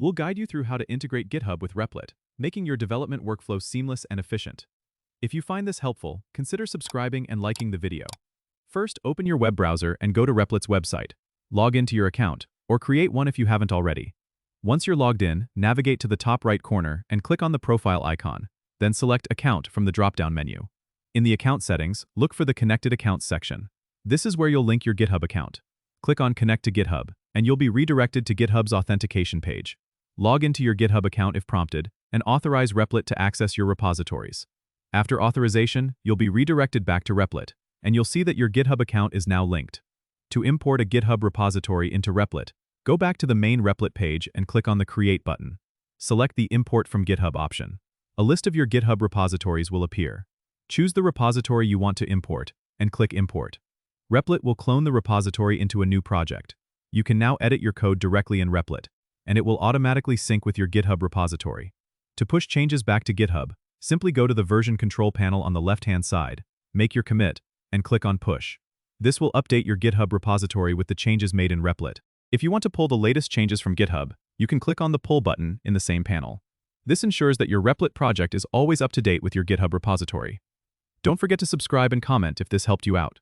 We'll guide you through how to integrate GitHub with Replit, making your development workflow seamless and efficient. If you find this helpful, consider subscribing and liking the video. First, open your web browser and go to Replit's website. Log into your account, or create one if you haven't already. Once you're logged in, navigate to the top right corner and click on the profile icon. Then select Account from the drop-down menu. In the account settings, look for the Connected Accounts section. This is where you'll link your GitHub account. Click on Connect to GitHub, and you'll be redirected to GitHub's authentication page. Log into your GitHub account if prompted, and authorize Replit to access your repositories. After authorization, you'll be redirected back to Replit, and you'll see that your GitHub account is now linked. To import a GitHub repository into Replit, go back to the main Replit page and click on the Create button. Select the Import from GitHub option. A list of your GitHub repositories will appear. Choose the repository you want to import, and click Import. Replit will clone the repository into a new project. You can now edit your code directly in Replit, and it will automatically sync with your GitHub repository. To push changes back to GitHub, simply go to the version control panel on the left-hand side, make your commit, and click on Push. This will update your GitHub repository with the changes made in Replit. If you want to pull the latest changes from GitHub, you can click on the Pull button in the same panel. This ensures that your Replit project is always up to date with your GitHub repository. Don't forget to subscribe and comment if this helped you out.